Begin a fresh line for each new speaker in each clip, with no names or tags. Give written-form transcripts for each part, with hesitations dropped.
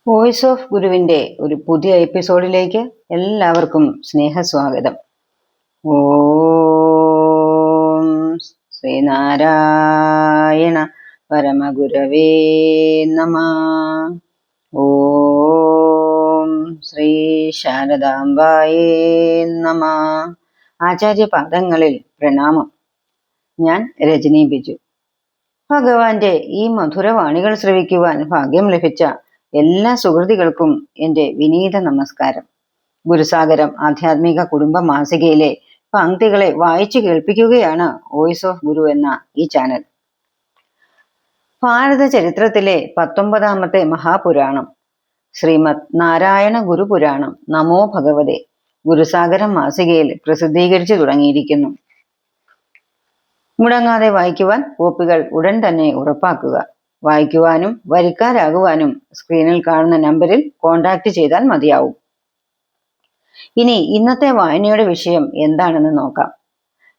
Voice of ഗുരുവിൻ്റെ ഒരു പുതിയ എപ്പിസോഡിലേക്ക് എല്ലാവർക്കും സ്നേഹസ്വാഗതം. ഓം ശ്രീനാരായണ പരമഗുരവേ നമഃ. ഓം ശ്രീ ശാരദാംബായേ നമഃ. ആചാര്യപാദങ്ങളിൽ പ്രണാമം. ഞാൻ രജനി ബിജു. ഭഗവാന്റെ ഈ മധുരവാണികൾ ശ്രവിക്കുവാൻ ഭാഗ്യം ലഭിച്ച എല്ലാ സുഹൃതികൾക്കും എൻ്റെ വിനീത നമസ്കാരം. ഗുരുസാഗരം ആധ്യാത്മിക കുടുംബ മാസികയിലെ പങ്ക്തികളെ വായിച്ചു കേൾപ്പിക്കുകയാണ് വോയിസ് ഓഫ് ഗുരു എന്ന ഈ ചാനൽ. ഭാരത ചരിത്രത്തിലെ 19ാമത്തെ മഹാപുരാണം ശ്രീമദ് നാരായണ ഗുരുപുരാണം നമോ ഭഗവതേ ഗുരുസാഗരം മാസികയിൽ പ്രസിദ്ധീകരിച്ചു തുടങ്ങിയിരിക്കുന്നു. മുടങ്ങാതെ വായിക്കുവാൻ കോപ്പികൾ ഉടൻ തന്നെ ഉറപ്പാക്കുക. വായിക്കുവാനും വരിക്കാരാകുവാനും സ്ക്രീനിൽ കാണുന്ന നമ്പറിൽ കോൺടാക്ട് ചെയ്താൽ മതിയാവും. ഇനി ഇന്നത്തെ വായനയുടെ വിഷയം എന്താണെന്ന് നോക്കാം.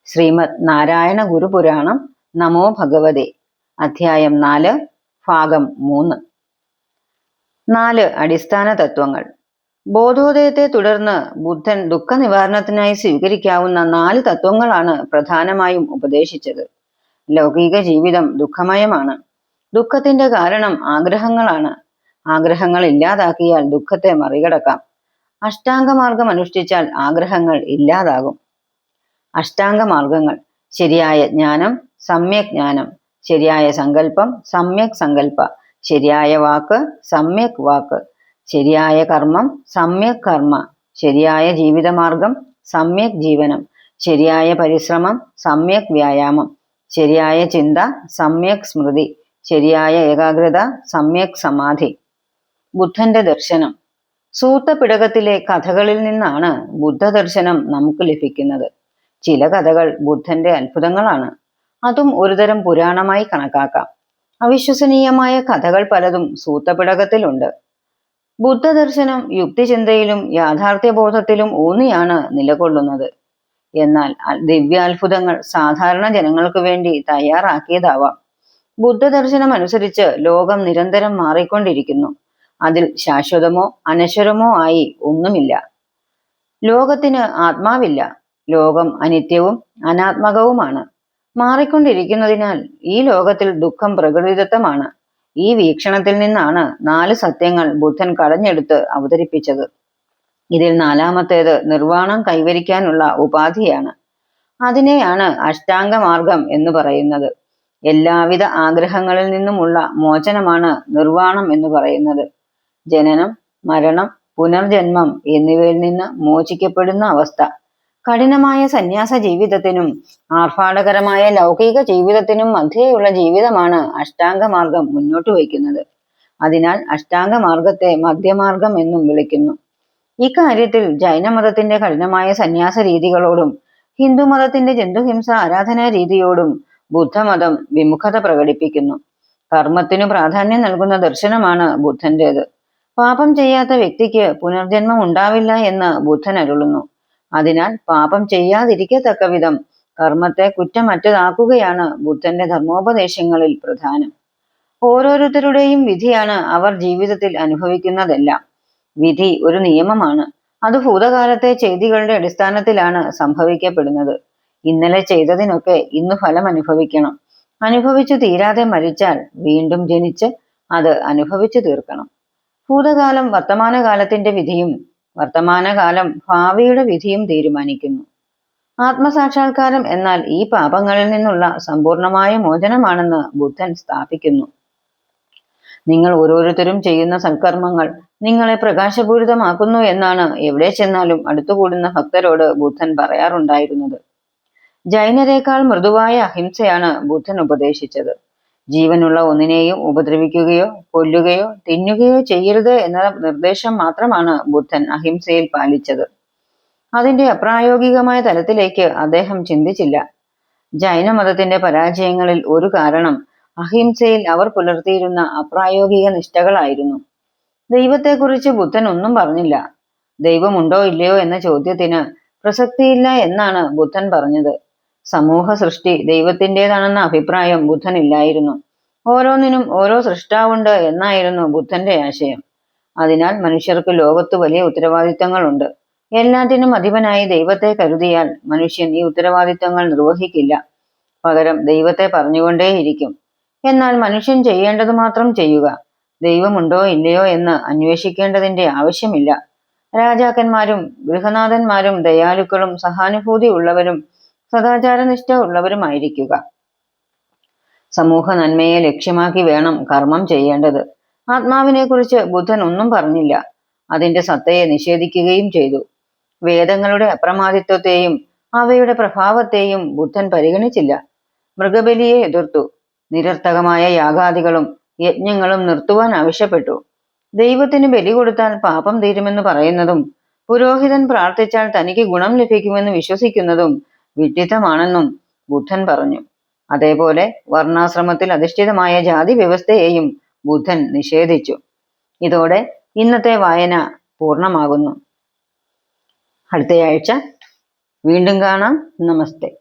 ശ്രീമദ് നാരായണ ഗുരുപുരാണം നമോ ഭഗവതേ, അധ്യായം 4, ഭാഗം 3. 4 അടിസ്ഥാന തത്വങ്ങൾ. ബോധോദയത്തെ തുടർന്ന് ബുദ്ധൻ ദുഃഖ നിവാരണത്തിനായി സ്വീകരിക്കാവുന്ന 4 തത്വങ്ങളാണ് പ്രധാനമായും ഉപദേശിച്ചത്. ലൗകിക ജീവിതം ദുഃഖമയമാണ്. ദുഃഖത്തിന്റെ കാരണം ആഗ്രഹങ്ങളാണ്. ആഗ്രഹങ്ങൾ ഇല്ലാതാക്കിയാൽ ദുഃഖത്തെ മറികടക്കാം. അഷ്ടാംഗമാർഗം അനുഷ്ഠിച്ചാൽ ആഗ്രഹങ്ങൾ ഇല്ലാതാകും. അഷ്ടാംഗമാർഗങ്ങൾ: ശരിയായ ജ്ഞാനം, സമ്യക് ജ്ഞാനം; ശരിയായ സങ്കല്പം, സമ്യക് സങ്കല്പ; ശരിയായ വാക്ക്, സമ്യക് വാക്ക്; ശരിയായ കർമ്മം, സമ്യക് കർമ്മ; ശരിയായ ജീവിതമാർഗം, സമ്യക് ജീവനം; ശരിയായ പരിശ്രമം, സമ്യക് വ്യായാമം; ശരിയായ ചിന്ത, സമ്യക് സ്മൃതി; ശരിയായ ഏകാഗ്രത, സമ്യക് സമാധി. ബുദ്ധന്റെ ദർശനം. സൂത്തപിടകത്തിലെ കഥകളിൽ നിന്നാണ് ബുദ്ധദർശനം നമുക്ക് ലഭിക്കുന്നത്. ചില കഥകൾ ബുദ്ധന്റെ അത്ഭുതങ്ങളാണ്. അതും ഒരുതരം പുരാണമായി കണക്കാക്കാം. അവിശ്വസനീയമായ കഥകൾ പലതും സൂത്തപിടകത്തിലുണ്ട്. ബുദ്ധദർശനം യുക്തിചിന്തയിലും യാഥാർത്ഥ്യബോധത്തിലും ഊന്നിയാണ് നിലകൊള്ളുന്നത്. എന്നാൽ ദിവ്യാത്ഭുതങ്ങൾ സാധാരണ ജനങ്ങൾക്ക് വേണ്ടി തയ്യാറാക്കിയതാവാം. ബുദ്ധദർശനം അനുസരിച്ച് ലോകം നിരന്തരം മാറിക്കൊണ്ടിരിക്കുന്നു. അതിൽ ശാശ്വതമോ അനശ്വരമോ ആയി ഒന്നുമില്ല. ലോകത്തിന് ആത്മാവില്ല. ലോകം അനിത്യവും അനാത്മകവുമാണ്. മാറിക്കൊണ്ടിരിക്കുന്നതിനാൽ ഈ ലോകത്തിൽ ദുഃഖം പ്രകൃതിദത്തമാണ്. ഈ വീക്ഷണത്തിൽ നിന്നാണ് 4 സത്യങ്ങൾ ബുദ്ധൻ കടഞ്ഞെടുത്ത് അവതരിപ്പിച്ചത്. ഇതിൽ 4ാമത്തേത് നിർവ്വാണം കൈവരിക്കാനുള്ള ഉപാധിയാണ്. അതിനെയാണ് അഷ്ടാംഗമാർഗം എന്ന് പറയുന്നത്. എല്ലാവിധ ആഗ്രഹങ്ങളിൽ നിന്നുമുള്ള മോചനമാണ് നിർവ്വാണം എന്ന് പറയുന്നത്. ജനനം, മരണം, പുനർജന്മം എന്നിവയിൽ നിന്ന് മോചിക്കപ്പെടുന്ന അവസ്ഥ. കഠിനമായ സന്യാസ ജീവിതത്തിനും ആർഭാടകരമായ ലൗകിക ജീവിതത്തിനും മധ്യേയുള്ള ജീവിതമാണ് അഷ്ടാംഗമാർഗം മുന്നോട്ട് വയ്ക്കുന്നത്. അതിനാൽ അഷ്ടാംഗമാർഗത്തെ മധ്യമാർഗം എന്നും വിളിക്കുന്നു. ഇക്കാര്യത്തിൽ ജൈനമതത്തിന്റെ കഠിനമായ സന്യാസ രീതികളോടും ഹിന്ദുമതത്തിന്റെ ജന്തുഹിംസ ആരാധനാ രീതിയോടും ബുദ്ധമതം വിമുഖത പ്രകടിപ്പിക്കുന്നു. കർമ്മത്തിനു പ്രാധാന്യം നൽകുന്ന ദർശനമാണ് ബുദ്ധന്റേത്. പാപം ചെയ്യാത്ത വ്യക്തിക്ക് പുനർജന്മം ഉണ്ടാവില്ല എന്ന് ബുദ്ധൻ അരുളുന്നു. അതിനാൽ പാപം ചെയ്യാതിരിക്കത്തക്ക വിധം കർമ്മത്തെ കുറ്റമറ്റതാക്കുകയാണ് ബുദ്ധന്റെ ധർമ്മോപദേശങ്ങളിൽ പ്രധാനം. ഓരോരുത്തരുടെയും വിധിയാണ് അവർ ജീവിതത്തിൽ അനുഭവിക്കുന്നതെല്ലാം. വിധി ഒരു നിയമമാണ്. അത് ഭൂതകാലത്തെ ചെയ്തികളുടെ അടിസ്ഥാനത്തിലാണ് സംഭവിക്കപ്പെടുന്നത്. ഇന്നലെ ചെയ്തതിനൊക്കെ ഇന്ന് ഫലം അനുഭവിക്കണം. അനുഭവിച്ചു തീരാതെ മരിച്ചാൽ വീണ്ടും ജനിച്ച് അത് അനുഭവിച്ചു തീർക്കണം. ഭൂതകാലം വർത്തമാനകാലത്തിന്റെ വിധിയും വർത്തമാനകാലം ഭാവിയുടെ വിധിയും തീരുമാനിക്കുന്നു. ആത്മസാക്ഷാത്കാരം എന്നാൽ ഈ പാപങ്ങളിൽ നിന്നുള്ള സമ്പൂർണമായ മോചനമാണെന്ന് ബുദ്ധൻ സ്ഥാപിക്കുന്നു. നിങ്ങൾ ഓരോരുത്തരും ചെയ്യുന്ന സൽക്കർമ്മങ്ങൾ നിങ്ങളെ പ്രകാശപൂരിതമാക്കുന്നു എന്നാണ് എവിടെ ചെന്നാലും അടുത്തുകൂടുന്ന ഭക്തരോട് ബുദ്ധൻ പറയാറുണ്ടായിരുന്നത്. ജൈനരേക്കാൾ മൃദുവായ അഹിംസയാണ് ബുദ്ധൻ ഉപദേശിച്ചത്. ജീവനുള്ള ഒന്നിനെയും ഉപദ്രവിക്കുകയോ കൊല്ലുകയോ തിന്നുകയോ ചെയ്യരുത് എന്ന നിർദ്ദേശം മാത്രമാണ് ബുദ്ധൻ അഹിംസയിൽ പാലിച്ചത്. അതിന്റെ അപ്രായോഗികമായ തലത്തിലേക്ക് അദ്ദേഹം ചിന്തിച്ചില്ല. ജൈനമതത്തിന്റെ പരാജയങ്ങളിൽ ഒരു കാരണം അഹിംസയിൽ അവർ പുലർത്തിയിരുന്ന അപ്രായോഗിക നിഷ്ഠകളായിരുന്നു. ദൈവത്തെക്കുറിച്ച് ബുദ്ധൻ ഒന്നും പറഞ്ഞില്ല. ദൈവമുണ്ടോ ഇല്ലയോ എന്ന ചോദ്യത്തിന് പ്രസക്തിയില്ല എന്നാണ് ബുദ്ധൻ പറഞ്ഞത്. സമൂഹ സൃഷ്ടി ദൈവത്തിൻ്റെതാണെന്ന അഭിപ്രായം ബുദ്ധനില്ലായിരുന്നു. ഓരോന്നിനും ഓരോ സൃഷ്ടാവുണ്ട് എന്നായിരുന്നു ബുദ്ധന്റെ ആശയം. അതിനാൽ മനുഷ്യർക്ക് ലോകത്ത് വലിയ ഉത്തരവാദിത്തങ്ങളുണ്ട്. എല്ലാറ്റിനും അധിപനായി ദൈവത്തെ കരുതിയാൽ മനുഷ്യൻ ഈ ഉത്തരവാദിത്തങ്ങൾ നിർവഹിക്കില്ല. പകരം ദൈവത്തെ പറഞ്ഞുകൊണ്ടേയിരിക്കും. എന്നാൽ മനുഷ്യൻ ചെയ്യേണ്ടത് മാത്രം ചെയ്യുക. ദൈവമുണ്ടോ ഇല്ലയോ എന്ന് അന്വേഷിക്കേണ്ടതിന്റെ ആവശ്യമില്ല. രാജാക്കന്മാരും ഗൃഹനാഥന്മാരും ദയാലുക്കളും സഹാനുഭൂതി ഉള്ളവരും സദാചാരനിഷ്ഠ ഉള്ളവരുമായിരിക്കുക. സമൂഹ നന്മയെ ലക്ഷ്യമാക്കി വേണം കർമ്മം ചെയ്യേണ്ടത്. ആത്മാവിനെക്കുറിച്ച് ബുദ്ധൻ ഒന്നും പറഞ്ഞില്ല. അതിന്റെ സത്തയെ നിഷേധിക്കുകയും ചെയ്തു. വേദങ്ങളുടെ അപ്രമാദിത്വത്തെയും അവയുടെ പ്രഭാവത്തെയും ബുദ്ധൻ പരിഗണിച്ചില്ല. മൃഗബലിയെ എതിർത്തു. നിരർത്ഥകമായ യാഗാദികളും യജ്ഞങ്ങളും നിർത്തുവാൻ ആവശ്യപ്പെട്ടു. ദൈവത്തിന് ബലി കൊടുത്താൽ പാപം തീരുമെന്ന് പറയുന്നതും പുരോഹിതൻ പ്രാർത്ഥിച്ചാൽ തനിക്ക് ഗുണം ലഭിക്കുമെന്ന് വിശ്വസിക്കുന്നതും വിഡ്ഢിത്തമാണെന്നും ബുദ്ധൻ പറഞ്ഞു. അതേപോലെ വർണ്ണാശ്രമത്തിൽ അധിഷ്ഠിതമായ ജാതി വ്യവസ്ഥയെയും ബുദ്ധൻ നിഷേധിച്ചു. ഇതോടെ ഇന്നത്തെ വായന പൂർണ്ണമാകുന്നു. അടുത്തയാഴ്ച വീണ്ടും കാണാം. നമസ്തേ.